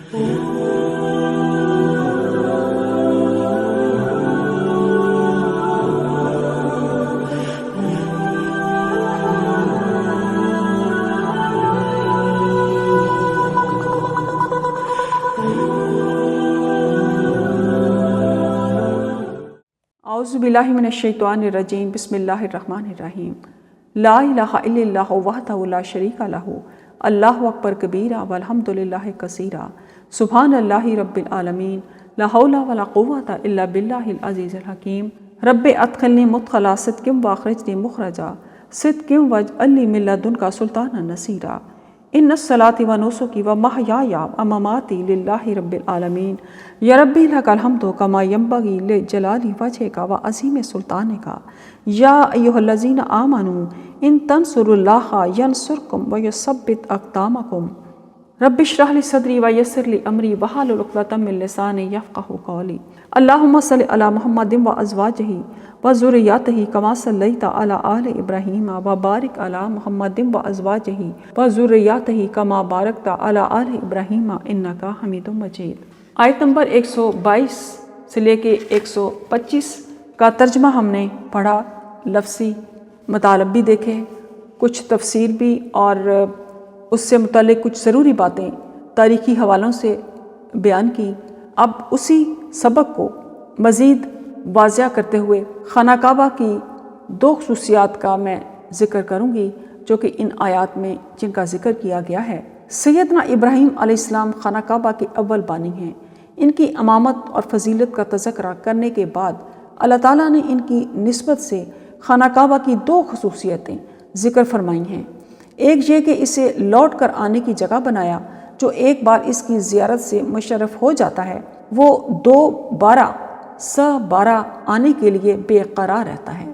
اعوذ باللہ من الشیطان الرجیم، بسم اللہ الرحمن الرحیم۔ لا الہ الا اللہ وحدہ لا شریک لہ، اللہ اکبر کبیرہ والحمد للہ کثیرہ، سبحان اللہ رب العالمین، لا حول ولا قوة الا باللہ العزیز الحکیم۔ رب ادخلنی مدخل صدق واخرجنی مخرج صدق واجعل لی من لدنک سلطانا نصیرا۔ ان الصلاۃ ونسکی ومحیای ومماتی للہ رب العالمین، یا ربی لک الحمد کما ینبغی لجلال وجہک وعظیم سلطانک۔ یا ایھا الذین آمنوا ان تنصروا اللہ ینصرکم ویثبت اقدامکم۔ رب اشرح لی صدری ویسر لی امری واحلل عقدۃ من لسانی یفقہوا قولی۔ اللہم صل علی محمد وازواجہ وذریاتہ کما صلیت علی آل ابراہیم وبارک علی محمد وازواجہ وذریاتہ کما بارکت علی آل ابراہیم انک حمید مجید۔ آیت نمبر 122 سے لے کے 125 کا ترجمہ ہم نے پڑھا، لفظی مطالب بھی دیکھے، کچھ تفسیر بھی، اور اس سے متعلق کچھ ضروری باتیں تاریخی حوالوں سے بیان کی۔ اب اسی سبق کو مزید واضح کرتے ہوئے خانہ کعبہ کی دو خصوصیات کا میں ذکر کروں گی جو کہ ان آیات میں جن کا ذکر کیا گیا ہے۔ سیدنا ابراہیم علیہ السلام خانہ کعبہ کے اول بانی ہیں۔ ان کی امامت اور فضیلت کا تذکرہ کرنے کے بعد اللہ تعالیٰ نے ان کی نسبت سے خانہ کعبہ کی دو خصوصیتیں ذکر فرمائی ہیں۔ ایک یہ کہ اسے لوٹ کر آنے کی جگہ بنایا، جو ایک بار اس کی زیارت سے مشرف ہو جاتا ہے وہ دوبارہ آنے کے لیے بے قرار رہتا ہے۔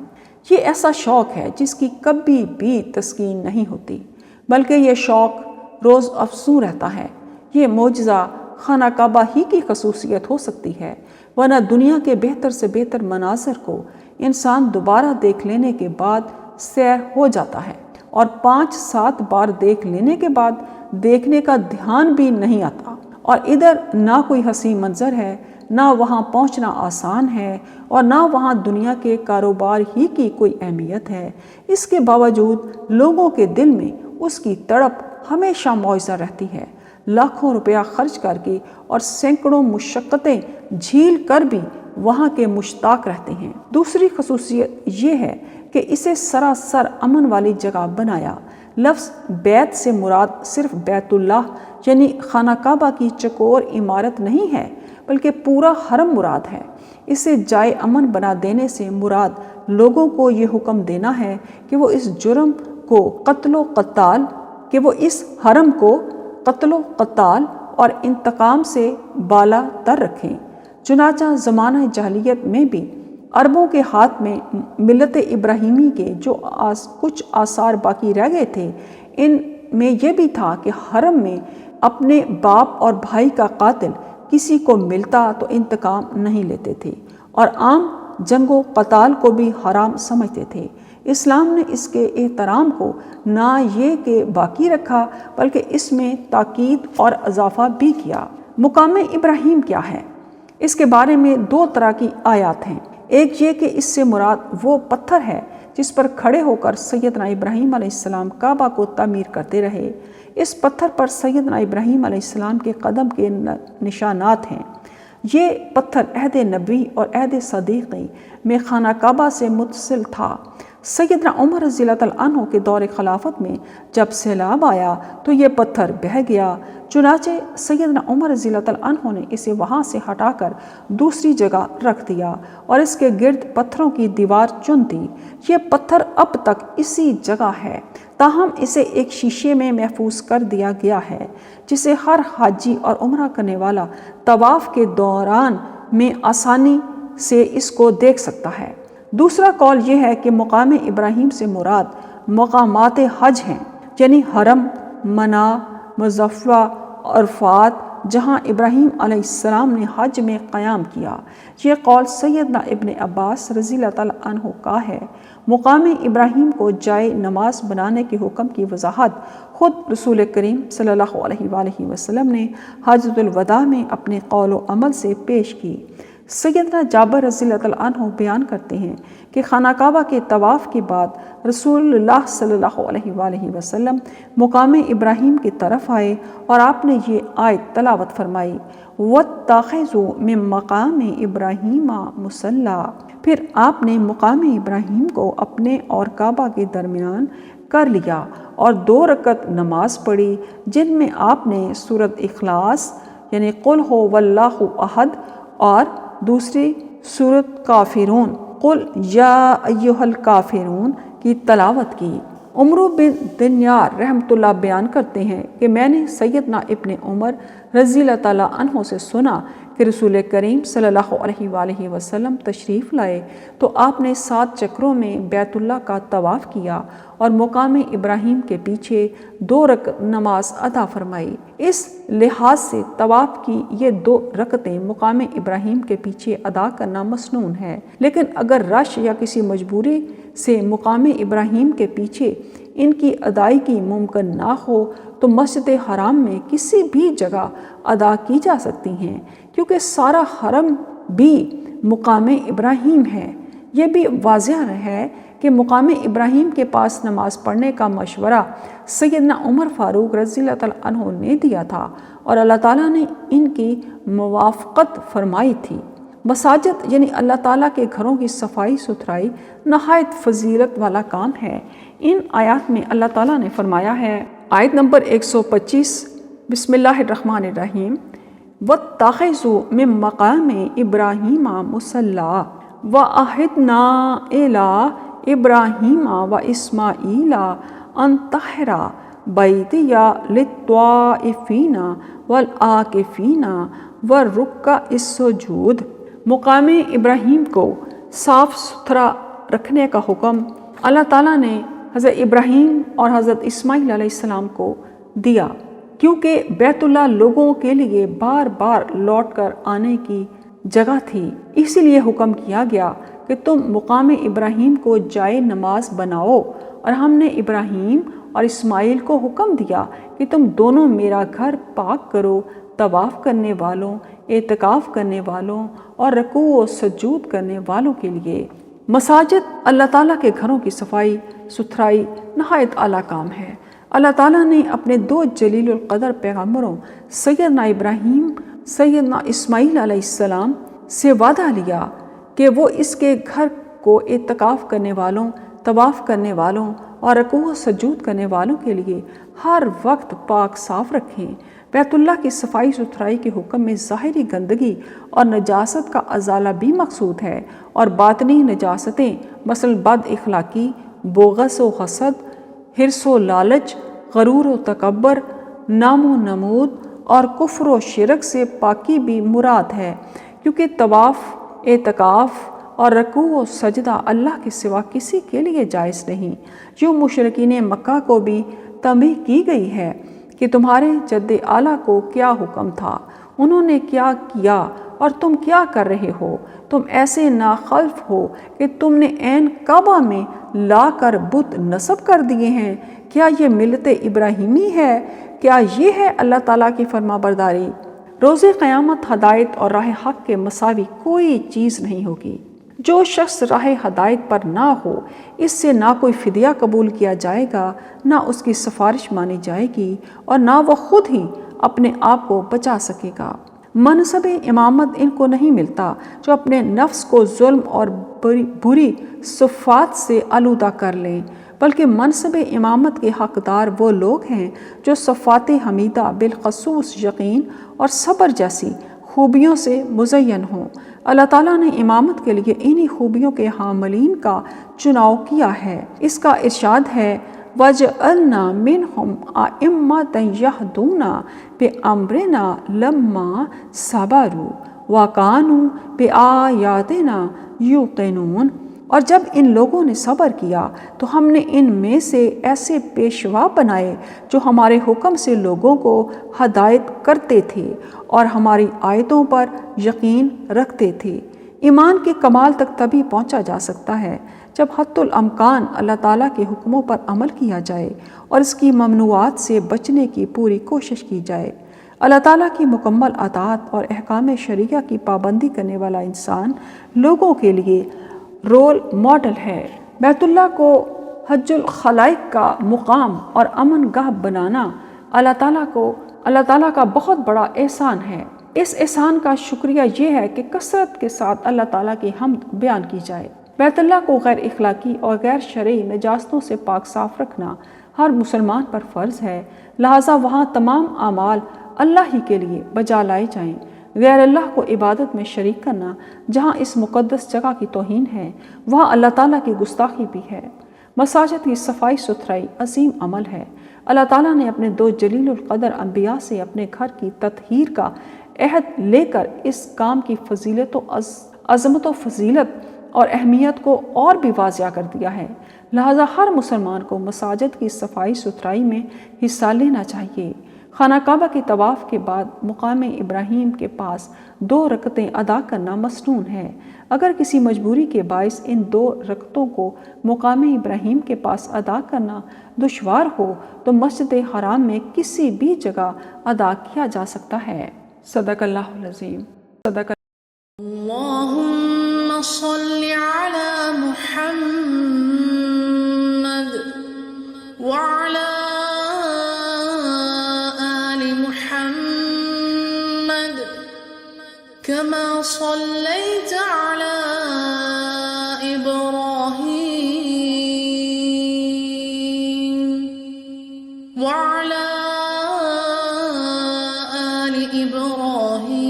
یہ ایسا شوق ہے جس کی کبھی بھی تسکین نہیں ہوتی، بلکہ یہ شوق روز افزوں رہتا ہے۔ یہ معجزہ خانہ کعبہ ہی کی خصوصیت ہو سکتی ہے، ورنہ دنیا کے بہتر سے بہتر مناظر کو انسان دوبارہ دیکھ لینے کے بعد سیر ہو جاتا ہے، اور 5-7 بار دیکھ لینے کے بعد دیکھنے کا دھیان بھی نہیں آتا۔ اور ادھر نہ کوئی حسین منظر ہے، نہ وہاں پہنچنا آسان ہے، اور نہ وہاں دنیا کے کاروبار ہی کی کوئی اہمیت ہے۔ اس کے باوجود لوگوں کے دل میں اس کی تڑپ ہمیشہ معجزہ رہتی ہے۔ لاکھوں روپیہ خرچ کر کے اور سینکڑوں مشقتیں جھیل کر بھی وہاں کے مشتاق رہتے ہیں۔ دوسری خصوصیت یہ ہے کہ اسے سراسر امن والی جگہ بنایا۔ لفظ بیت سے مراد صرف بیت اللہ یعنی خانہ کعبہ کی چکور عمارت نہیں ہے، بلکہ پورا حرم مراد ہے۔ اسے جائے امن بنا دینے سے مراد لوگوں کو یہ حکم دینا ہے کہ وہ اس جرم کو اس حرم کو قتل و قتال اور انتقام سے بالا تر رکھیں۔ چنانچہ زمانہ جاہلیت میں بھی عربوں کے ہاتھ میں ملت ابراہیمی کے جو کچھ آثار باقی رہ گئے تھے، ان میں یہ بھی تھا کہ حرم میں اپنے باپ اور بھائی کا قاتل کسی کو ملتا تو انتقام نہیں لیتے تھے، اور عام جنگ و قتال کو بھی حرام سمجھتے تھے۔ اسلام نے اس کے احترام کو نہ یہ کہ باقی رکھا بلکہ اس میں تاکید اور اضافہ بھی کیا۔ مقام ابراہیم کیا ہے؟ اس کے بارے میں 2 طرح کی آیات ہیں۔ ایک یہ کہ اس سے مراد وہ پتھر ہے جس پر کھڑے ہو کر سیدنا ابراہیم علیہ السلام کعبہ کو تعمیر کرتے رہے۔ اس پتھر پر سیدنا ابراہیم علیہ السلام کے قدم کے نشانات ہیں۔ یہ پتھر عہد نبوی اور عہد صدیقی میں خانہ کعبہ سے متصل تھا۔ سیدنا عمر رضی اللہ عنہ کے دور خلافت میں جب سیلاب آیا تو یہ پتھر بہہ گیا، چنانچہ سیدنا عمر رضی اللہ عنہ نے اسے وہاں سے ہٹا کر دوسری جگہ رکھ دیا اور اس کے گرد پتھروں کی دیوار چن دی۔ یہ پتھر اب تک اسی جگہ ہے، تاہم اسے ایک شیشے میں محفوظ کر دیا گیا ہے جسے ہر حاجی اور عمرہ کرنے والا طواف کے دوران میں آسانی سے اس کو دیکھ سکتا ہے۔ دوسرا قول یہ ہے کہ مقام ابراہیم سے مراد مقامات حج ہیں، یعنی حرم، منا، مزدلفہ، عرفات، جہاں ابراہیم علیہ السلام نے حج میں قیام کیا۔ یہ قول سیدنا ابن عباس رضی اللہ تعالیٰ عنہ کا ہے۔ مقام ابراہیم کو جائے نماز بنانے کے حکم کی وضاحت خود رسول کریم صلی اللہ علیہ وآلہ وسلم نے حجۃ الوداع میں اپنے قول و عمل سے پیش کی۔ سیدنا جابر رضی اللہ تعالیٰ عنہ بیان کرتے ہیں کہ خانہ کعبہ کے طواف کے بعد رسول اللہ صلی اللہ علیہ وآلہ وسلم مقام ابراہیم کی طرف آئے اور آپ نے یہ آیت تلاوت فرمائی، وَاتَّخِذُوا مِن مَّقَامِ إِبْرَاهِيمَ مُصَلًّى۔ پھر آپ نے مقام ابراہیم کو اپنے اور کعبہ کے درمیان کر لیا اور 2 رکعت نماز پڑھی، جن میں آپ نے سورۃ اخلاص یعنی قل هو واللہ احد اور دوسری سورۃ کافرون قل یا ایھا الکافرون کی تلاوت کی۔ عمرو بن دینار رحمۃ اللہ بیان کرتے ہیں کہ میں نے سیدنا ابن عمر رضی اللہ تعالیٰ عنہ سے سنا کہ رسول کریم صلی اللہ علیہ وآلہ وسلم تشریف لائے تو آپ نے 7 چکروں میں بیت اللہ کا طواف کیا اور مقام ابراہیم کے پیچھے 2 رکعت نماز ادا فرمائی۔ اس لحاظ سے طواف کی یہ 2 رکعتیں مقام ابراہیم کے پیچھے ادا کرنا مسنون ہے، لیکن اگر رش یا کسی مجبوری سے مقام ابراہیم کے پیچھے ان کی ادائیگی ممکن نہ ہو تو مسجد حرام میں کسی بھی جگہ ادا کی جا سکتی ہیں، کیونکہ سارا حرم بھی مقام ابراہیم ہے۔ یہ بھی واضح ہے کہ مقام ابراہیم کے پاس نماز پڑھنے کا مشورہ سیدنا عمر فاروق رضی اللہ تعالیٰ عنہ نے دیا تھا اور اللہ تعالیٰ نے ان کی موافقت فرمائی تھی۔ مساجد یعنی اللہ تعالیٰ کے گھروں کی صفائی ستھرائی نہایت فضیلت والا کام ہے۔ ان آیات میں اللہ تعالیٰ نے فرمایا ہے، آیت نمبر 125، بسم اللہ الرحمن الرحیم، وَاتَّخِذُوا مِن مَّقَامِ إِبْرَاهِيمَ مُصَلًّى وَعَهِدْنَا إِلَىٰ إِبْرَاهِيمَ وَإِسْمَاعِيلَ أَن طَهِّرَ بَيْتِيَ لِلطَّائِفِينَ وَالْعَاكِفِينَ وَالرُّكَّعِ السُّجُودِ۔ مقام ابراہیم کو صاف ستھرا رکھنے کا حکم اللہ تعالیٰ نے حضرت ابراہیم اور حضرت اسماعیل علیہ السلام کو دیا، کیونکہ بیت اللہ لوگوں کے لیے بار بار لوٹ کر آنے کی جگہ تھی۔ اسی لیے حکم کیا گیا کہ تم مقام ابراہیم کو جائے نماز بناؤ، اور ہم نے ابراہیم اور اسماعیل کو حکم دیا کہ تم دونوں میرا گھر پاک کرو، طواف کرنے والوں، اعتکاف کرنے والوں اور رکوع و سجود کرنے والوں کے لیے۔ مساجد اللہ تعالیٰ کے گھروں کی صفائی ستھرائی نہایت اعلیٰ کام ہے۔ اللہ تعالیٰ نے اپنے 2 جلیل القدر پیغمبروں سیدنا ابراہیم، سیدنا اسماعیل علیہ السلام سے وعدہ لیا کہ وہ اس کے گھر کو اعتکاف کرنے والوں، طواف کرنے والوں اور رکوع و سجود کرنے والوں کے لیے ہر وقت پاک صاف رکھیں۔ بیت اللہ کی صفائی ستھرائی کے حکم میں ظاہری گندگی اور نجاست کا ازالہ بھی مقصود ہے، اور باطنی نجاستیں مثلا بد اخلاقی، بغض و حسد، حرص و لالچ، غرور و تکبر، نام و نمود اور کفر و شرک سے پاکی بھی مراد ہے، کیونکہ طواف، اعتکاف اور رکوع و سجدہ اللہ کے سوا کسی کے لیے جائز نہیں۔ یوں مشرکین مکہ کو بھی تنبیہ کی گئی ہے کہ تمہارے جد اعلیٰ کو کیا حکم تھا، انہوں نے کیا کیا اور تم کیا کر رہے ہو؟ تم ایسے ناخلف ہو کہ تم نے عین کعبہ میں لا کر بت نصب کر دیے ہیں۔ کیا یہ ملت ابراہیمی ہے؟ کیا یہ ہے اللہ تعالیٰ کی فرما برداری؟ روز قیامت ہدایت اور راہ حق کے مساوی کوئی چیز نہیں ہوگی۔ جو شخص راہ ہدایت پر نہ ہو، اس سے نہ کوئی فدیہ قبول کیا جائے گا، نہ اس کی سفارش مانی جائے گی، اور نہ وہ خود ہی اپنے آپ کو بچا سکے گا۔ منصب امامت ان کو نہیں ملتا جو اپنے نفس کو ظلم اور بری صفات سے آلودہ کر لیں، بلکہ منصب امامت کے حقدار وہ لوگ ہیں جو صفات حمیدہ بالخصوص یقین اور صبر جیسی خوبیوں سے مزین ہوں۔ اللہ تعالیٰ نے امامت کے لیے انہی خوبیوں کے حاملین کا چناؤ کیا ہے۔ اس کا ارشاد ہے، وَجَعَلْنَا مِنْهُمْ أَئِمَّةً يَهْدُونَ بِأَمْرِنَا لَمَّا صَبَرُوا وَكَانُوا بِآيَاتِنَا يُوقِنُونَ۔ اور جب ان لوگوں نے صبر کیا تو ہم نے ان میں سے ایسے پیشوا بنائے جو ہمارے حکم سے لوگوں کو ہدایت کرتے تھے اور ہماری آیتوں پر یقین رکھتے تھے۔ ایمان کے کمال تک تبھی پہنچا جا سکتا ہے جب حتی الامکان اللہ تعالیٰ کے حکموں پر عمل کیا جائے اور اس کی ممنوعات سے بچنے کی پوری کوشش کی جائے۔ اللہ تعالیٰ کی مکمل اطاعت اور احکام شرعیہ کی پابندی کرنے والا انسان لوگوں کے لیے رول ماڈل ہے۔ بیت اللہ کو حج الخلائق کا مقام اور امن گاہ بنانا اللہ تعالیٰ کا بہت بڑا احسان ہے۔ اس احسان کا شکریہ یہ ہے کہ کثرت کے ساتھ اللہ تعالیٰ کی حمد بیان کی جائے۔ بیت اللہ کو غیر اخلاقی اور غیر شرعی نجاستوں سے پاک صاف رکھنا ہر مسلمان پر فرض ہے، لہٰذا وہاں تمام اعمال اللہ ہی کے لیے بجا لائے جائیں۔ غیر اللہ کو عبادت میں شریک کرنا جہاں اس مقدس جگہ کی توہین ہے، وہاں اللہ تعالیٰ کی گستاخی بھی ہے۔ مساجد کی صفائی ستھرائی عظیم عمل ہے۔ اللہ تعالیٰ نے اپنے 2 جلیل القدر انبیاء سے اپنے گھر کی تطہیر کا عہد لے کر اس کام کی فضیلت و عظمت و فضیلت اور اہمیت کو اور بھی واضح کر دیا ہے، لہٰذا ہر مسلمان کو مساجد کی صفائی ستھرائی میں حصہ لینا چاہیے۔ خانہ کعبہ کے طواف کے بعد مقام ابراہیم کے پاس 2 رکعتیں ادا کرنا مسنون ہے۔ اگر کسی مجبوری کے باعث ان 2 رکعتوں کو مقام ابراہیم کے پاس ادا کرنا دشوار ہو تو مسجد حرام میں کسی بھی جگہ ادا کیا جا سکتا ہے۔ صدق اللہ العظیم۔ صدق اللہم صل علی محمد وعلی كما صليت على إبراهيم وعلى آل إبراهيم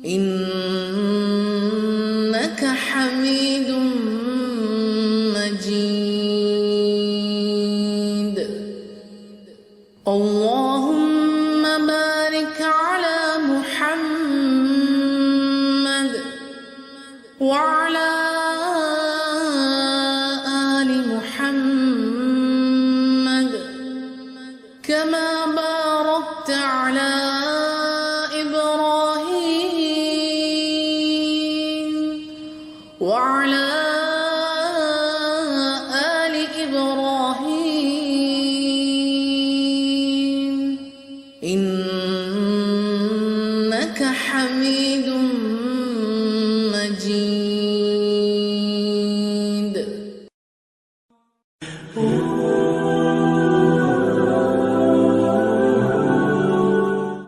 إنك حميد مجيد اللهم بارك على محمد وعلى آل محمد كما باركت على إبراهيم وعلى